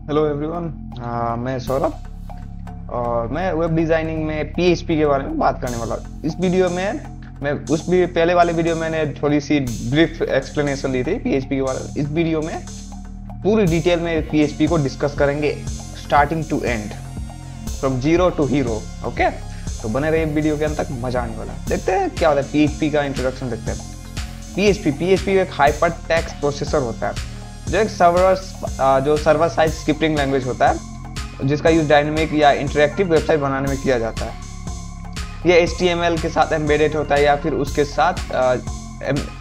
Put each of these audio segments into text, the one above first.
Hello everyone. मैं सौरभ और मैं वेब डिज़ाइनिंग में पीएचपी के बारे में बात करने वाला हूँ। इस वीडियो में मैं उस भी पहले वाले वीडियो में मैंने थोड़ी सी ब्रीफ एक्सप्लेनेशन दी थी पीएचपी के बारे में। इस वीडियो में पूरी डिटेल में पीएचपी को डिस्कस करेंगे starting to end, from zero to hero. Okay, तो बने रहिए वीडियो के अंत तक, मजा आने वाला है। देखते हैं क्या होता है पीएचपी का इंट्रोडक्शन देखते हैं। पीएचपी एक हाइपर टेक्स्ट प्रोसेसर होता है जो सर्वर साइड स्क्रिप्टिंग लैंग्वेज होता है, जिसका यूज डायनेमिक या इंटरेक्टिव वेबसाइट बनाने में किया जाता है। ये HTML के साथ एम्बेडेड होता है या फिर उसके साथ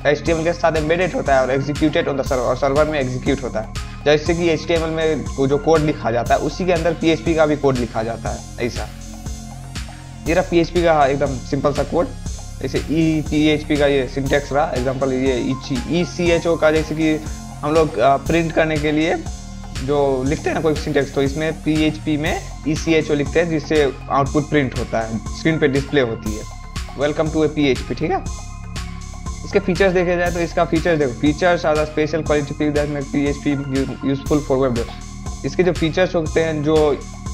HTML के साथ एम्बेडेड होता है और एग्जीक्यूटेड ऑन द सर्वर, और सर्वर में एग्जीक्यूट होता है। जैसे कि HTML में जो कोड लिखा जाता है उसी के अंदर PHP का भी कोड लिखा जाता है। ऐसा ये रहा PHP का एकदम सिंपल सा कोड। जैसे PHP का ये सिंटेक्स रहा एग्जांपल, ये ECHO का, जैसे कि हम लोग प्रिंट करने के लिए जो लिखते हैं ना कोई सिंटेक्स, तो इसमें PHP में ECHO लिखते हैं जिससे आउटपुट प्रिंट होता है, स्क्रीन पे डिस्प्ले होती है। Welcome to a PHP। ठीक है, इसके फीचर्स देखे जाए तो इसका फीचर्स देखो, features are the special quality that make PHP useful for web developers. इसके जो फीचर्स होते हैं जो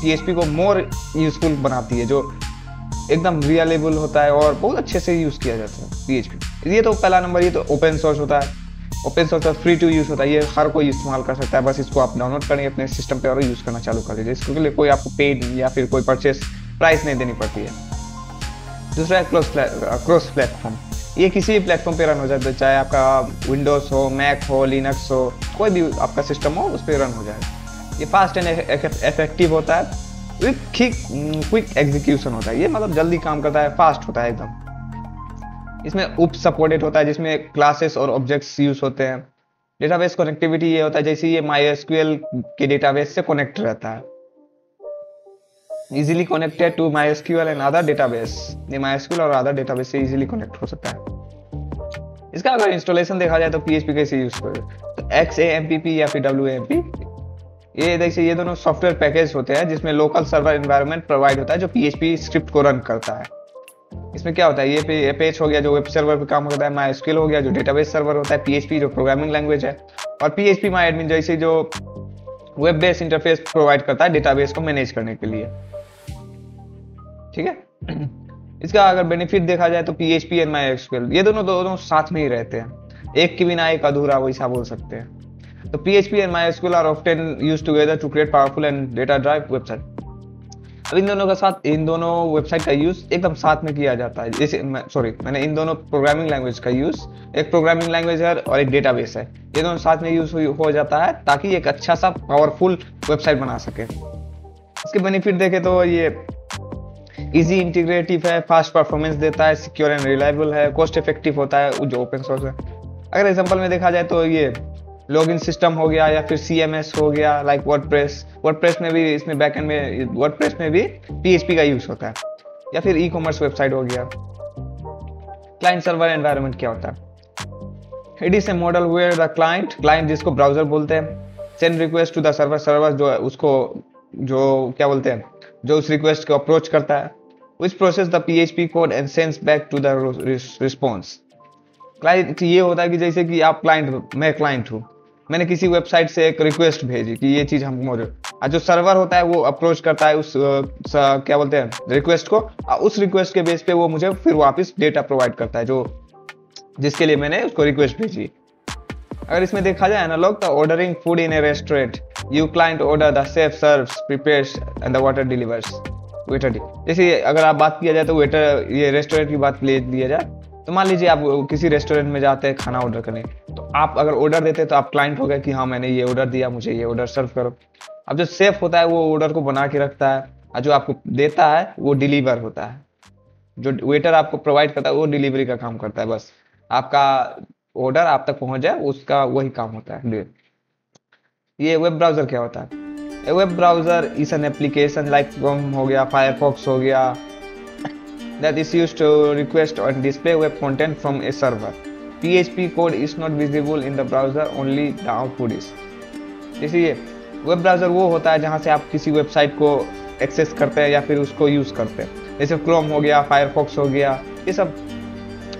PHP को मोर यूजफुल बनाती है, जो एकदम रियलेबल होता है और बहुत अच्छे से यूज किया जाता है PHP। ये तो पहला नंबर, ये तो ओपन सोर्स होता है। Open source free to use होता है, ये हर कोई इस्तेमाल कर सकता है। बस इसको आप डाउनलोड करेंगे अपने सिस्टम पे और यूज करना चालू कर दीजिए। इसके लिए कोई आपको पेड या फिर कोई परचेस प्राइस नहीं देनी पड़ती है। दूसरा है क्रॉस प्लेटफॉर्म। ये किसी भी प्लेटफॉर्म पे रन हो जाता है, चाहे आपका विंडोज हो, मैक हो, लिनक्स हो, कोई भी आपका सिस्टम हो उस पर रन हो जाएगा। ये फास्ट एंड इफेक्टिव होता है, क्विक एग्जीक्यूशन होता है। ये मतलब जल्दी काम करता है, फास्ट होता है एकदम। इसमें उप सपोर्टेड होता है जिसमें क्लासेस और ऑब्जेक्ट्स यूज होते हैं। डेटाबेस कनेक्टिविटी ये होता है जैसे ये MySQL के डेटाबेस से कनेक्ट रहता है, easily connected to MySQL and other database. ये MySQL और अदर डेटाबेस से इजीली कनेक्ट हो सकता है। इसका अगर इंस्टॉलेशन देखा जाए तो PHP कैसे यूज करें, तो XAMPP या फिर WAMP, ये देखिए ये दोनों सॉफ्टवेयर पैकेज होते हैं जिसमें लोकल सर्वर एनवायरनमेंट प्रोवाइड होता है जो PHP स्क्रिप्ट को रन करता है। इसमें क्या होता है, ये पेज हो गया जो वेब सर्वर पे काम करता है, MySQL हो गया जो डेटाबेस सर्वर होता है, PHP जो प्रोग्रामिंग लैंग्वेज है, और PHP MyAdmin जैसे जो वेब बेस्ड इंटरफेस प्रोवाइड करता है डेटाबेस को मैनेज करने के लिए। ठीक है, इसका अगर बेनिफिट देखा जाए तो PHP एंड MySQL ये दोनों साथ में ही रहते हैं, एक के बिना एक अधूरा, वैसा बोल सकते हैं। तो PHP and MySQL are often used together to create powerful and data drive website. अब इन दोनों का साथ, इन दोनों वेबसाइट का यूज एकदम साथ में किया जाता है। जैसे मैंने इन दोनों प्रोग्रामिंग लैंग्वेज का यूज, एक प्रोग्रामिंग लैंग्वेज है और एक डेटाबेस है, ये दोनों साथ में यूज हो जाता है ताकि एक अच्छा सा पावरफुल वेबसाइट बना सके। इसके बेनिफिट देखे तो ये इजी इंटीग्रेटिव है, फास्ट परफॉर्मेंस देता है, सिक्योर एंड रिलायबल है, कॉस्ट इफेक्टिव होता है जो ओपन सोर्स है। अगर एग्जाम्पल में देखा जाए तो ये लॉगिन सिस्टम हो गया या फिर CMS हो गया, लाइक वर्डप्रेस में भी, इसमें बैकएंड में वर्डप्रेस में भी PHP का यूज होता है, या फिर ई-कॉमर्स वेबसाइट हो गया। क्लाइंट सर्वर एनवायरनमेंट क्या होता है, it is a model where the client जिसको ब्राउजर बोलते हैं, send request to the server जो है उसको, जो क्या बोलते हैं, जो उस रिक्वेस्ट को अप्रोच करता है, which process the PHP code and sends back to the response. Client ये होता है कि जैसे कि आप मैं क्लाइंट हूँ, मैंने किसी वेबसाइट से एक रिक्वेस्ट भेजी कि ये चीज हमको मौजूद, और जो सर्वर होता है वो अप्रोच करता है उस क्या बोलते हैं रिक्वेस्ट को, और उस रिक्वेस्ट के बेस पे वो मुझे फिर वापस डेटा प्रोवाइड करता है जो जिसके लिए मैंने उसको रिक्वेस्ट भेजी। अगर इसमें देखा जाए एनालॉग, तो ordering food in A restaurant, you client order, the chef serves, prepares and the water delivers. Waiter, जैसे अगर आप बात किया जाए तो वेटर, ये रेस्टोरेंट की बात ले लिया जाए तो मान लीजिए आप किसी रेस्टोरेंट में जाते हैं खाना ऑर्डर करने, तो आप अगर ऑर्डर देते हैं तो आप क्लाइंट हो गए कि हाँ मैंने ये ऑर्डर दिया, मुझे ये ऑर्डर सर्व करो। अब जो सेफ होता है वो ऑर्डर को बना के रखता है, और जो आपको देता है वो डिलीवर होता है, जो वेटर आपको प्रोवाइड करता है वो डिलीवरी का काम करता है। बस आपका ऑर्डर आप तक पहुंच जाए उसका वही काम होता है। ये वेब ब्राउजर क्या होता है, web browser is an application like Chrome हो गया, फायरफॉक्स हो गया, that is used to request or display web content from a server. PHP code is not visible in the browser, only the output is. जैसे ये web browser वो होता है जहाँ से आप किसी वेबसाइट को एक्सेस करते हैं या फिर उसको यूज करते हैं, जैसे क्रोम हो गया, फायरफॉक्स हो गया, ये सब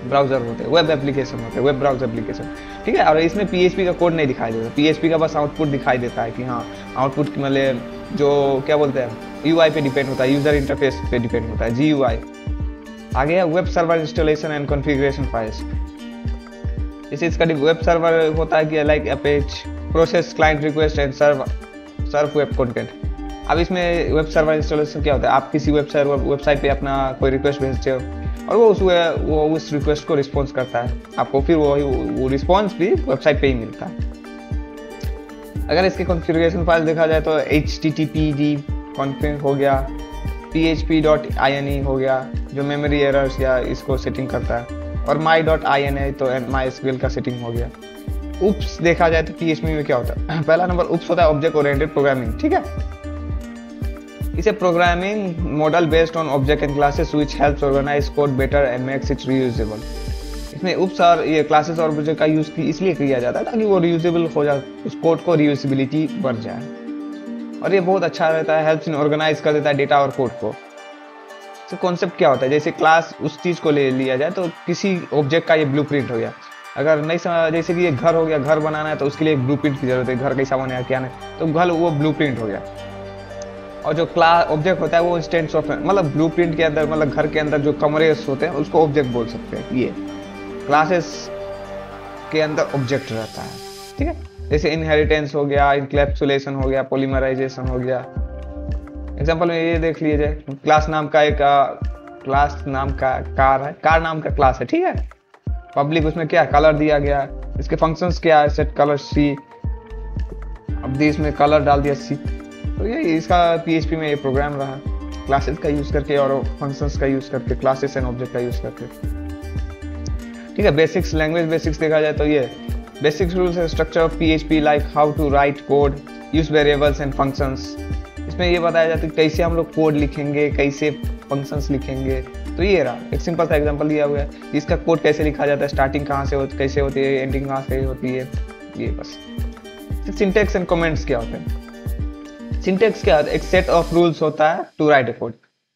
ब्राउजर होते हैं, वेब एप्लीकेशन होते हैं, वेब ब्राउजर एप्लीकेशन, ठीक है। और इसमें पीएचपी का कोड नहीं दिखाई देता, पीएचपी का बस आउटपुट दिखाई देता है कि हाँ आउटपुट मतलब जो क्या बोलते हैं यूआई पे डिपेंड होता है, यूजर इंटरफेस पे डिपेंड होता है, जीयूआई। आगे है web server installation and configuration files. जैसे इसका वेब सर्वर होता है कि like a page process client request and serve web content. अब इसमें वेब सर्वर इंस्टॉलेशन क्या होता है, आप किसी वेबसाइट पे अपना कोई रिक्वेस्ट भेजते हो और वो उस रिक्वेस्ट को रिस्पॉन्स करता है आपको, फिर वो रिस्पॉन्स भी वेबसाइट पे ही मिलता है। अगर इसके कॉन्फ़िगरेशन फाइल देखा जाए तो httpd कॉन्फ़िग हो गया, php.ini हो गया जो मेमोरी एरर्स या इसको सेटिंग करता है, और my.ini तो MySQL का सेटिंग हो गया। उप्स देखा जाए तो PHP में क्या होता है, पहला नंबर उप्स होता है ऑब्जेक्ट ओरिएंटेड प्रोग्रामिंग, ठीक है। इसे programming model based on object and classes which helps organize code better and makes it reusable. इसमें उप्स और ये क्लासेस और ऑब्जेक्ट का यूज इसलिए किया जाता है ताकि वो रीयूजेबल हो जाए, उस कोड को रीयूजेबिलिटी बढ़ जाए, और ये बहुत अच्छा रहता है, हेल्प्स इन ऑर्गेनाइज कर देता है डेटा और कोड को। तो कॉन्सेप्ट क्या होता है, जैसे क्लास उस चीज को ले लिया जाए तो किसी ऑब्जेक्ट का ये ब्लूप्रिंट हो गया। अगर नहीं समझ, जैसे कि ये घर हो गया, घर बनाना है तो उसके लिए एक ब्लूप्रिंट की जरूरत है, घर कैसा बनेगा क्या नहीं, तो घर वो ब्लूप्रिंट हो गया। और जो क्लास ऑब्जेक्ट होता है वो इंस्टेंस ऑफ मतलब ब्लूप्रिंट के अंदर, मतलब घर के अंदर जो कमरे होते हैं उसको ऑब्जेक्ट बोल सकते हैं। ये क्लासेस के अंदर ऑब्जेक्ट रहता है, ठीक है। जैसे इनहेरिटेंस हो गया, इनकैप्सुलेशन हो गया, पॉलीमराइजेशन हो गया। एग्जांपल में ये देख लीजिए, क्लास नाम का एक क्लास नाम का कार नाम का क्लास है, ठीक है। पब्लिक उसमें क्या कलर दिया गया है, इसके फंक्शंस क्या है, सेट कलर सी, अब इसमें कलर डाल दिया सी। तो ये इसका पीएचपी में ये प्रोग्राम रहा, क्लासेस का यूज करके और फंक्शंस का यूज करके, क्लासेस एंड ऑब्जेक्ट का यूज करके, ठीक है। बेसिक्स, लैंग्वेज बेसिक्स देखा जाए तो ये basic rules and structure of PHP like how to write code, use variables and functions. इसमें ये बताया जाता है कैसे हम लोग कोड लिखेंगे, कैसे फंक्शंस लिखेंगे। तो ये रहा एक सिंपल सा एग्जांपल दिया हुआ है, इसका कोड कैसे लिखा जाता है, स्टार्टिंग कहाँ से कैसे होती है, एंडिंग कहाँ से होती है, ये बस। सिंटेक्स एंड कमेंट्स क्या होते हैं, सिंटेक्स क्या होता है, एक सेट ऑफ रूल्स होता है टू राइट ए कोड।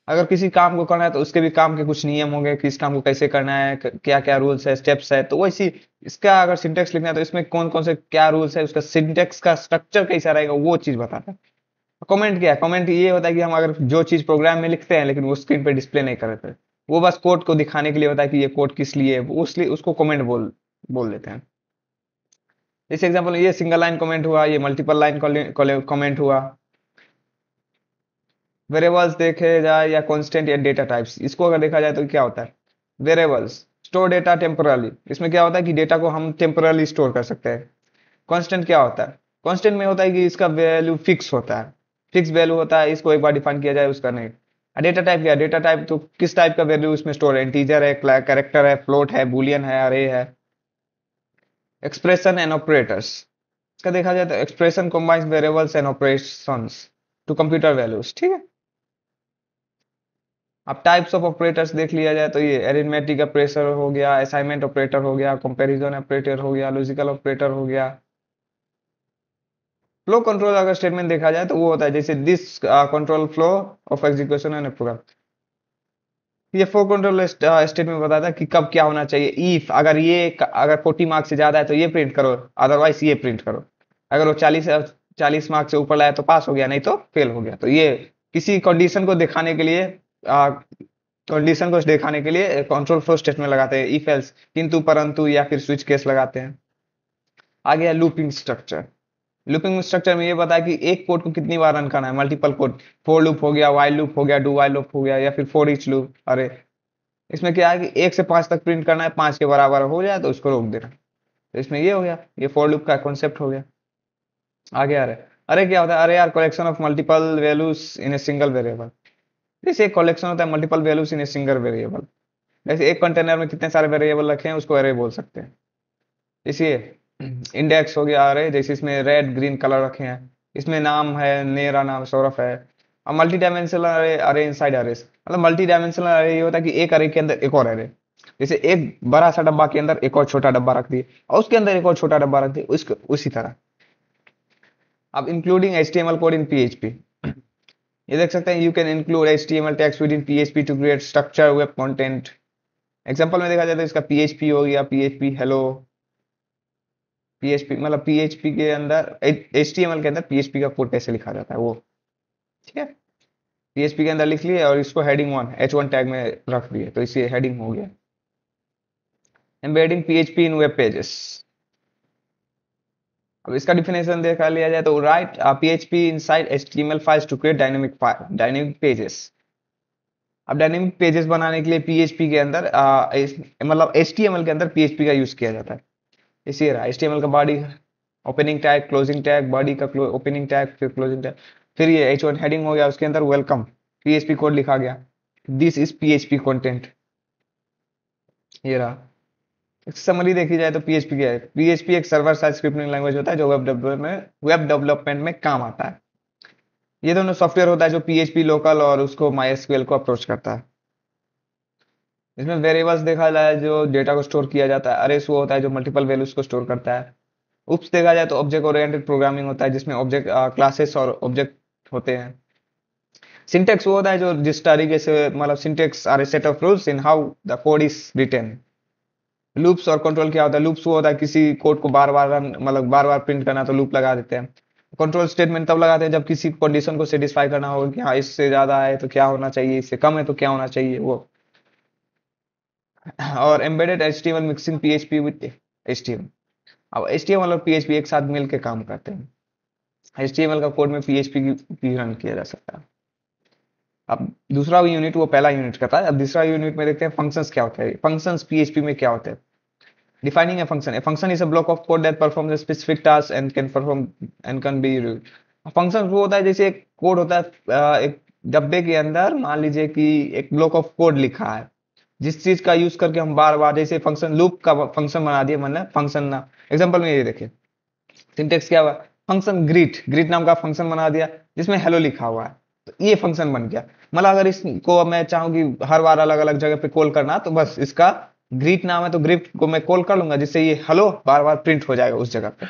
अगर किसी काम को करना है तो उसके भी काम के कुछ नियम होंगे, किस काम को कैसे करना है, क्या क्या रूल्स है, स्टेप्स है। तो वैसी इसका अगर सिंटेक्स लिखना है तो इसमें कौन कौन से क्या रूल्स है, उसका सिंटेक्स का स्ट्रक्चर कैसा रहेगा वो चीज बताता है। कमेंट क्या है, कमेंट ये होता है कि हम अगर जो चीज प्रोग्राम में लिखते हैं लेकिन वो स्क्रीन पे डिस्प्ले नहीं करते, वो बस कोड को दिखाने के लिए होता है कि ये कोड किस लिए है, उसको कमेंट बोल देते हैं। जैसे एग्जांपल ये सिंगल लाइन कमेंट हुआ, ये मल्टीपल लाइन कमेंट हुआ। वेरिएबल्स देखे जाए या कांस्टेंट या डेटा टाइप्स, इसको अगर देखा जाए तो क्या होता है, वेरिएबल्स स्टोर डेटा टेम्पोरली, इसमें क्या होता है कि डेटा को हम टेम्पोरली स्टोर कर सकते हैं। कांस्टेंट क्या होता है, कांस्टेंट में होता है कि इसका वैल्यू फिक्स होता है, फिक्स वैल्यू होता है, इसको एक बार डिफाइन किया जाए उसका नहीं। डेटा टाइप क्या है, डेटा टाइप तो किस टाइप का वैल्यू उसमें स्टोर है, इंटीजर है, कैरेक्टर है, फ्लोट है, बूलियन है, अरे है। एक्सप्रेशन एंड ऑपरेटर्स, इसका देखा जाए तो expression combines variables and operations to computer values, ठीक है। अब टाइप्स ऑफ ऑपरेटर्स देख लिया जाए तो ये अरिथमेटिक ऑपरेटर हो गया, असाइनमेंट ऑपरेटर हो गया, कंपैरिजन ऑपरेटर हो गया, लॉजिकल ऑपरेटर हो गया। फ्लो कंट्रोल अगर स्टेटमेंट देखा जाए तो वो होता है जैसे this control flow of execution and program. ये फ्लो कंट्रोल स्टेटमेंट बताता है कि कब क्या होना चाहिए। इफ अगर 40 मार्क्स से ज्यादा है तो ये प्रिंट करो, अदरवाइज ये प्रिंट करो। अगर वो 40 मार्क्स से ऊपर लाया तो पास हो गया, नहीं तो फेल हो गया। तो ये किसी कंडीशन को दिखाने के लिए कंट्रोल फ्लो स्टेटमेंट लगाते हैं, इफ एल्स, किंतु परंतु या फिर स्विच केस लगाते हैं। आगे है लूपिंग स्ट्रक्चर। लूपिंग स्ट्रक्चर में ये बताया कि एक कोड को कितनी बार रन करना है, मल्टीपल कोड, फॉर लूप हो गया, व्हाइल लूप हो गया, डू व्हाइल लूप हो गया, या फिर फॉर ईच लूप। अरे इसमें क्या है कि 1 से 5 तक प्रिंट करना है, 5 के बराबर हो जाए तो उसको रोक देना। तो इसमें ये हो गया, ये फॉर लूप का कॉन्सेप्ट हो गया। आगे आ रहा है अरे क्या होता है, अरे यार collection of multiple values in a single variable. जैसे एक कलेक्शन होता है multiple values in a single variable, जैसे एक कंटेनर में कितने सारे वेरिएबल रखे हैं उसको अरे बोल सकते हैं। इसी इंडेक्स हो गया अरे, जैसे इसमें रेड ग्रीन कलर रखे हैं, इसमें नाम है, मेरा नाम सौरभ है। अब मल्टी डायमेंशनल अरे, अरे इनसाइड अरेस, मतलब मल्टी डायमेंशनल अरे ये होता है कि एक अरे के अंदर एक और अरे, जैसे एक बड़ा सा डब्बा के अंदर एक और छोटा डब्बा रख दिए और उसके अंदर एक और छोटा डब्बा रख दिए, उसी तरह। अब including HTML code in PHP, ये देख सकते हैं, you can include HTML tags with in PHP to create structure web content. Example में देखा जाए तो इसका PHP हो गया, PHP हेलो, PHP मतलब PHP के अंदर HTML के अंदर PHP का कोड कैसे लिखा जाता है वो, ठीक है। PHP के अंदर लिख लिए और इसको हेडिंग 1 H1 टैग में रख दिए, तो इसे हेडिंग हो गया। Embedding PHP in web pages. अब इसका डिफिनेशन देखा लिया जाए तो write PHP inside HTML files to create dynamic pages. अब डायनेमिक पेजेस बनाने के लिए PHP के अंदर मतलब HTML के अंदर PHP का यूज किया जाता है। इसी रहा HTML का body opening tag, closing tag, body का ओपनिंग टैग, फिर क्लोजिंग टैग, फिर ये H1 हेडिंग हो गया, उसके अंदर वेलकम PHP कोड लिखा गया, दिस इज PHP कंटेंट। ये रहा समरी देखी जाए तो PHP क्या है। PHP एक सर्वर साइड स्क्रिप्टिंग लैंग्वेज होता है जो वेब डेवलपमेंट में काम आता है। ये दोनों सॉफ्टवेयर होता है जो PHP लोकल और उसको MySQL को अप्रोच करता है। इसमें वेरिएबल्स देखा जाए जो डेटा को स्टोर किया जाता है। अरेस वो होता है जो मल्टीपल वैल्यूज को स्टोर करता है। उप्स देखा जाए तो ऑब्जेक्ट ओरिएंटेड प्रोग्रामिंग होता है जिसमें ऑब्जेक्ट क्लासेस और ऑब्जेक्ट होते हैं। सिंटेक्स वो होता है जो जिस तरीके से मतलब syntax are a set of rules in how the code is written. Loops और कंट्रोल क्या होता है। लूप्स वो होता है किसी कोड को बार बार मतलब बार बार प्रिंट करना तो लूप लगा देते हैं। कंट्रोल स्टेटमेंट तब लगाते हैं जब किसी कंडीशन को सेटिस्फाई करना होगा कि हाँ इससे ज्यादा है तो क्या होना चाहिए, इससे कम है तो क्या होना चाहिए वो। और embedded HTML mixing PHP with HTML। अब HTML और PHP एक साथ मिलकर काम करते हैं। HTML का कोड में PHP की रन किया जा सकता है। अब दूसरा यूनिट वो पहला यूनिट करता है। अब दूसरा यूनिट में देखते हैं फंक्शंस क्या होता है। फंक्शंस PHP में क्या होते हैं। Defining a function. A function is a block of code that performs a specific task and can be used. Function वो होता है जैसे एक कोड होता है एक डब्बे के अंदर मान लीजिए कि एक ब्लॉक ऑफ कोड लिखा है जिस चीज का यूज करके हम बार बार जैसे फंक्शन लूप का फंक्शन बना दिया मतलब फंक्शन ना। एग्जांपल में ये देखिए सिंटेक्स क्या हुआ। फंक्शन ग्रीट नाम का फंक्शन बना दिया जिसमें हेलो लिखा हुआ है तो ये फंक्शन बन गया। मतलब अगर इसको मैं चाहूँ कि हर बार अलग अलग जगह पे कॉल करना तो बस इसका ग्रीट नाम है तो ग्रीट को मैं कॉल कर लूंगा जिससे ये हेलो बार बार प्रिंट हो जाएगा उस जगह पे।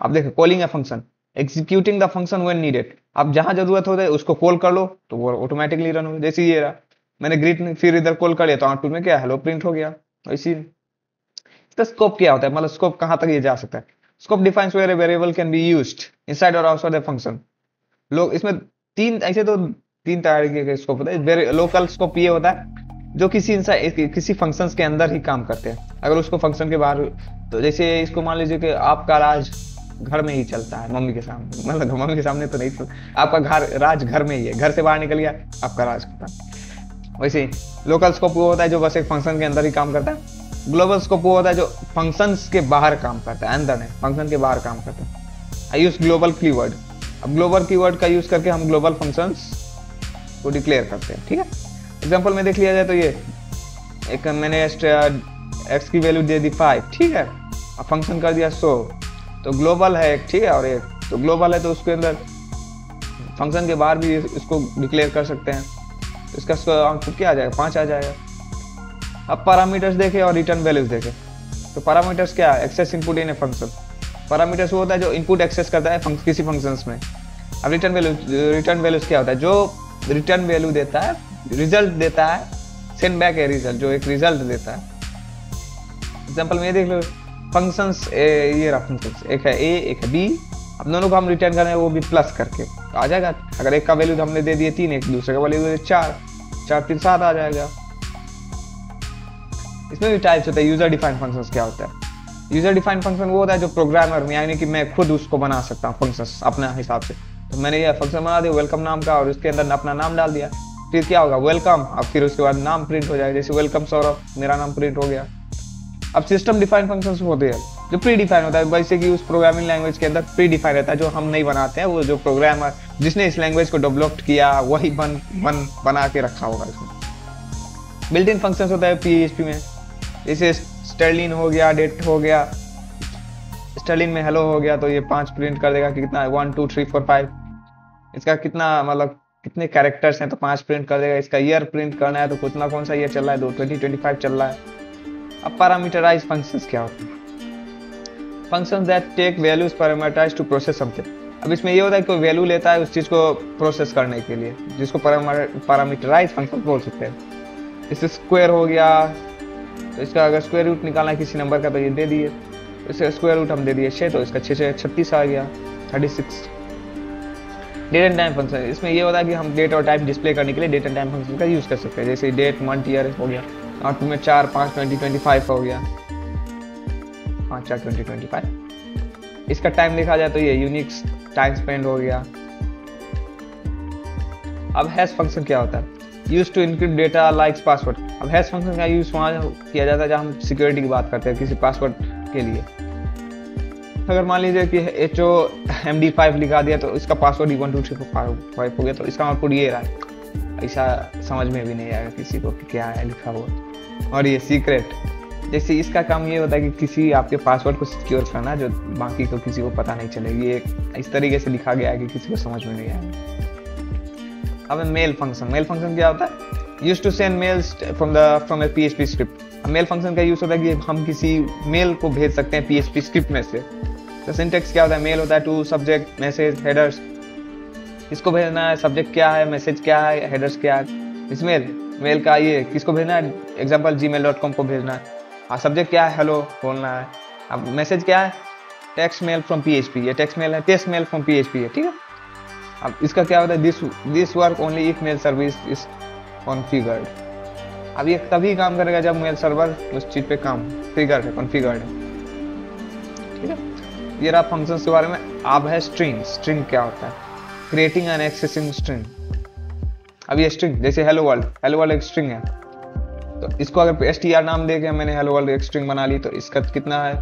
अब देखो कॉलिंग है function executing the function when needed. अब जहां जरूरत हो जाए उसको कॉल कर लो तो वो ऑटोमेटिकली रन हो। जैसे ये रहा मैंने ग्रीट फिर इधर कॉल कर लिया तो आउटपुट में क्या हेलो प्रिंट हो गया। इसी इसका स्कोप क्या होता है मतलब स्कोप कहां तक ये जा सकता है। Scope defines where a variable can be used inside और आउटसाइड द फंक्शन। लोग इसमें ऐसे तो तीन तरीके के स्कोप होता है। लोकल स्कोप ये होता है जो किसी फंक्शंस के अंदर ही काम करते हैं। अगर उसको फंक्शन के बाहर तो जैसे इसको मान लीजिए कि आपका राज घर में ही चलता है मम्मी के सामने मतलब मम्मी के सामने तो नहीं चलता। आपका राज घर में ही है, घर से बाहर निकल गया आपका राज खत्म। वैसे लोकल स्कोप वो होता है जो बस एक फंक्शन के अंदर ही काम करता है। ग्लोबल स्कोप वो होता है जो फंक्शंस के बाहर काम करता है, अंदर नहीं फंक्शन के बाहर काम करता है। आई यूज ग्लोबल कीवर्ड। अब ग्लोबल कीवर्ड का यूज करके हम ग्लोबल फंक्शंस को डिक्लेयर करते हैं। ठीक है एग्जाम्पल में देख लिया जाए तो ये एक मैंने एक्स की वैल्यू दे दी 5 ठीक है। अब फंक्शन कर दिया 100 तो ग्लोबल है एक ठीक है और एक तो ग्लोबल है तो उसके अंदर फंक्शन के बाहर भी इसको डिक्लेयर कर सकते हैं। इसका आउटपुट क्या आ जाएगा 5 आ जाएगा। अब पैरामीटर्स देखे और रिटर्न वैल्यूज देखे तो पैरामीटर्स क्या है access input in a function. Parameters वो होता है जो इनपुट एक्सेस करता है किसी फंक्शंस में। अब रिटर्न वैल्यूज क्या होता है जो रिटर्न वैल्यू देता है रिजल्ट देता है सेंड बैक ए रिजल्ट जो एक रिजल्ट देता है। एग्जांपल में ये देख लो फंक्शंस ये रहा फंक्शंस एक है ए एक है बी। अब दोनों को हम रिटर्न करें वो भी प्लस करके तो आ जाएगा। अगर एक का वैल्यू हमने दे दिए 3 एक दूसरे का वैल्यू 4 4 3 7 आ जाएगा। इसमें भी टाइप्स होता है। यूजर डिफाइंड फंक्शंस क्या होता है। यूजर डिफाइंड फंक्शन वो होता है जो प्रोग्रामर यानी कि मैं खुद उसको बना सकता हूँ फंक्शंस अपने हिसाब से। तो मैंने ये फंक्शन बना दिया वेलकम नाम का और उसके अंदर अपना नाम डाल दिया फिर क्या होगा वेलकम। अब फिर उसके बाद नाम प्रिंट हो जाएगा जैसे वेलकम सौरभ मेरा नाम प्रिंट हो गया। अब सिस्टम डिफाइंड फंक्शंस होते हैं जो प्री डिफाइन होता है वैसे कि उस प्रोग्रामिंग लैंग्वेज के अंदर प्री डिफाइन रहता है जो हम नहीं बनाते हैं। वो जो प्रोग्रामर जिसने इस लैंग्वेज को डेवलप किया वही बना के रखा होगा। इसमें बिल्ट इन फंक्शंस होता है PHP में जैसे स्टर्लिन हो गया डेट हो गया। स्टर्लिन में हेलो हो गया तो ये 5 प्रिंट कर देगा कि कितना 1 2 3 4 5 इसका कितना मतलब कितने कैरेक्टर्स हैं तो 5 प्रिंट कर देगा। इसका ईयर प्रिंट करना है तो कितना कौन सा ईयर चल रहा है 2025 चल रहा है। अब पैरामीटराइज्ड फंक्शंस क्या होते हैं। Functions that take values parameterized to process something. अब इसमें ये होता है कि कोई वैल्यू लेता है उस चीज को प्रोसेस करने के लिए जिसको पैरामीटराइज्ड फंक्शन बोल सकते हैं। इससे स्क्वायर हो गया तो इसका अगर स्क्वायर रूट निकालना है किसी नंबर का तो ये दे दिए, तो इसका स्क्वायर रूट हम दे दिए 6, तो इसका 6 36 आ गया 36। डेट एंड टाइम फंक्शन, इसमें ये होता है कि हम डेट और टाइम डिस्प्ले करने के लिए डेट एंड टाइम फंक्शन का यूज़ कर सकते हैं। जैसे डेट, मंथ, ईयर हो गया, आउटपुट में 4 5 2025 हो गया, 5 4 2025। इसका टाइम देखा जाए तो ये यूनिक्स टाइम स्पेंड हो गया। अब हैश फंक्शन क्या होता है? Use to encrypt data likes password. अब हैश फंक्शन का यूज वहाँ किया जाता है जहाँ हम सिक्योरिटी की बात करते हैं किसी पासवर्ड के लिए। अगर मान लीजिए कि HOMD5 लिखा दिया तो इसका पासवर्ड 1 2 3 4 5 हो गया, तो इसका आउटपुट ये रहा है। ऐसा समझ में भी नहीं आएगा किसी को कि क्या है लिखा हुआ। और ये सीक्रेट, जैसे इसका काम ये होता है कि किसी आपके पासवर्ड को सिक्योर करना जो बाकी को किसी को पता नहीं चलेगी। ये इस तरीके से लिखा गया है कि किसी को समझ में नहीं आएगा। अब मेल फंक्शन, मेल फंक्शन क्या होता है? Use to send mails from a PHP script. Mail function का यूज होता है कि हम किसी मेल को भेज सकते हैं PHP स्क्रिप्ट में से। तो सिंटेक्स क्या होता है? मेल होता है टू सब्जेक्ट मैसेज हेडर्स, इसको भेजना है, सब्जेक्ट क्या है, मैसेज क्या है, हेडर्स क्या है। इस मेल का ये किसको भेजना है? एग्जाम्पल gmail.com को भेजना है। सब्जेक्ट क्या है? हेलो बोलना है। अब मैसेज क्या है? टेक्स्ट मेल फ्रॉम PHP, ये टेक्स्ट मेल है, टेस्ट मेल फ्रॉम PHP है, ठीक है। अब इसका क्या होता है? This work only if mail service is configured. अब ये तभी काम करेगा जब मेल सर्वर उस चीज पे काम फिगर्ड है, कॉन्फ़िगर्ड है, ठीक है। ये रहा फंक्शंस के बारे में। अब है स्ट्रिंग। स्ट्रिंग क्या होता है? Creating and accessing string. अब ये स्ट्रिंग जैसे हेलो वर्ल्ड एक स्ट्रिंग है, तो इसको अगर str नाम दे के मैंने हेलो वर्ल्ड एक स्ट्रिंग बना ली, तो इसका कितना है?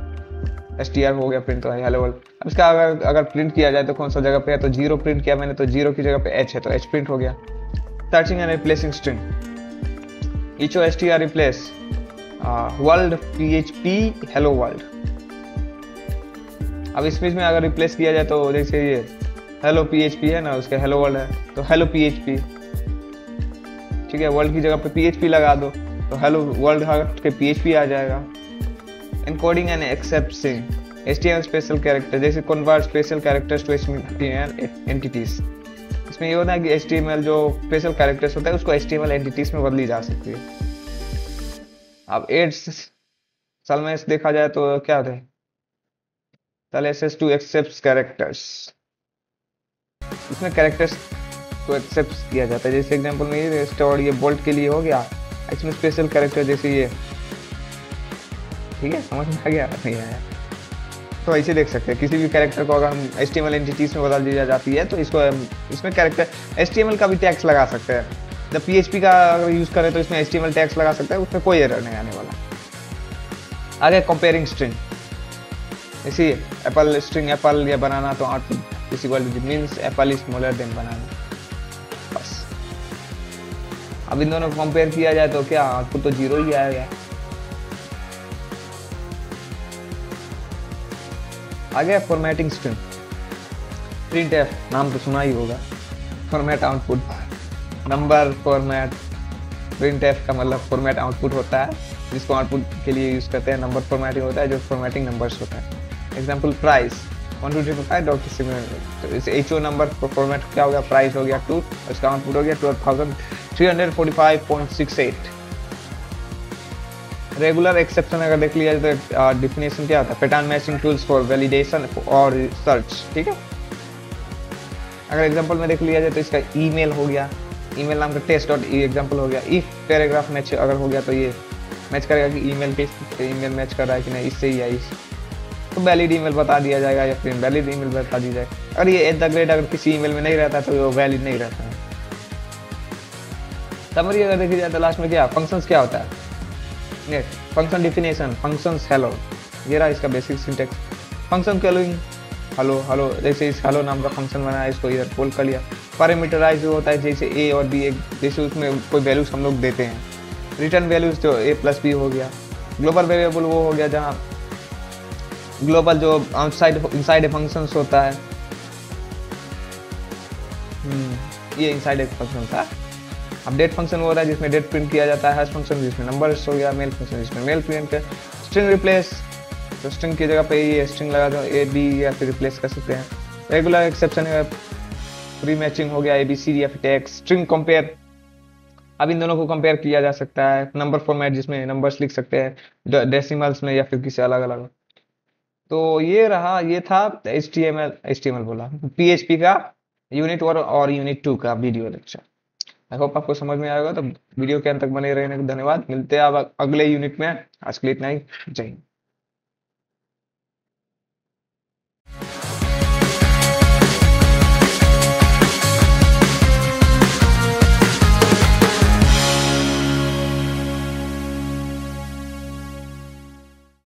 str हो गया प्रिंट, तो है हेलो वर्ल्ड। अब इसका अगर प्रिंट किया जाए तो कौन सा जगह पे है? तो 0 प्रिंट किया मैंने, तो 0 की जगह पे h है, तो h प्रिंट हो गया। Searching and replacing string, echo str replace world PHP hello world. अब इसमें अगर रिप्लेस किया जाए तो जैसे ये हेलो PHP है ना, उसके हेलो वर्ल्ड है तो हेलो PHP, ठीक है। वर्ल्ड की जगह पे PHP लगा दो तो हेलो वर्ल्ड के PHP आ जाएगा। Encoding and accepting HTML special character, जैसे convert special characters to HTML entities. इसमें ये होता है कि HTML जो स्पेशल कैरेक्टर्स होता है उसको HTML एंटिटीज में बदली जा सकती है। अब एड्स में देखा जाए तो क्या होता है? SS टू एक्सेप्ट कैरेक्टर्स, इसमें कैरेक्टर्स को एक्सेप्ट किया जाता है। जैसे एग्जांपल में ये स्टोर, ये बोल्ट के लिए हो गया, इसमें स्पेशल कैरेक्टर जैसे ये, ठीक है, समझ में आ गया? नहीं आया तो ऐसे देख सकते हैं। किसी भी कैरेक्टर को अगर हम HTML एंटिटीज में बदल दी जाती है तो इसको इसमें कैरेक्टर HTML का भी टैग्स लगा सकते हैं। जब PHP का अगर यूज करें तो इसमें HTML टैग्स लगा सकते हैं, उसमें कोई एरर नहीं आने वाला। आगे कंपेयरिंग स्ट्रिंग, इसी एप्पल स्ट्रिंग एप्पल या बनाना, तो output is equal to means apple is smaller than banana, बस। अब इन दोनों को कंपेयर किया जाए तो क्या आउटपुट तो 0 ही आएगा। आगे फॉर्मेटिंग स्ट्रिंग, printf नाम तो सुना ही होगा। Format output number format, printf का मतलब फॉर्मेट आउटपुट होता है जिसको आउटपुट के लिए यूज करते हैं। नंबर फॉर्मेटिंग होता है जो फॉर्मेटिंग नंबर्स होता है। एग्जांपल प्राइस 1 2 3 4 5 डॉट सिमिलर, तो इस HO नंबर फॉर्मेट क्या हो गया? प्राइस हो गया 2, इसका आउटपुट हो गया 12,345.68। रेगुलर एक्सेप्शन अगर देख लिया जाए तो डिफिनेशन क्या होता है? Pattern matching tools for validation और सर्च, ठीक है। अगर एग्जांपल में देख लिया जाए तो इसका ईमेल हो गया, ईमेल नाम का टेस्ट डॉट एग्जांपल हो गया। इफ पैराग्राफ मैच अगर हो गया तो ये मैच करेगा कि ईमेल के ईमेल मैच कर रहा है कि नहीं, इससे ही आई तो वैलिड ईमेल बता दिया जाएगा या फिर वैलिड ईमेल बता दी जाएगा। अगर ये @ अगर किसी ईमेल में नहीं रहता तो वो वैलिड नहीं रहता है। समरी अगर देखी जाए तो लास्ट में क्या फंक्शंस क्या होता है? फंक्शन डिफिनेशन, फंक्शंस हेलो, ये रहा इसका basic syntax. Function calling hello, जैसे इस हेलो नाम का फंक्शन बनाया, इसको इधर कॉल कर लिया। पैरामीटराइज जो होता है जैसे A और B, जैसे उसमें कोई वैल्यूज हम लोग देते हैं। रिटर्न वैल्यूज जो A + B हो गया। ग्लोबल वेरिएबल वो हो गया जहाँ ग्लोबल जो आउटसाइड इनसाइड फंक्शंस होता है, ये इनसाइड एक फंक्शन था। अपडेट फंक्शन वो होता है जिसमें डेट प्रिंट किया जाता है। हैश फंक्शन जिसमें नंबर्स हो गया। मेल फंक्शन जिसमें मेल प्रिंट कर। स्ट्रिंग रिप्लेस, तो स्ट्रिंग की जगह पे ये स्ट्रिंग लगा दो A B या फिर रिप्लेस कर सकते हैं। रेगुलर एक्सेप्शन है, प्री मैचिंग हो गया ABCD या फिर टैग। स्ट्रिंग कंपेयर, अब इन दोनों को कंपेयर किया जा सकता है, नंबर फॉर्मेट जिसमें नंबर्स लिख सकते हैं डेसिमल्स में या फिर किसी अलग अलग। तो ये था एच टी एम एल बोला, पीएचपी का यूनिट 1 और यूनिट 2 का वीडियो लेक्चर। आई होप आपको समझ में आएगा, तो वीडियो के अंत तक बने रहने का धन्यवाद। मिलते हैं अब अगले यूनिट में। आज के लिए इतना ही। जय हिंद।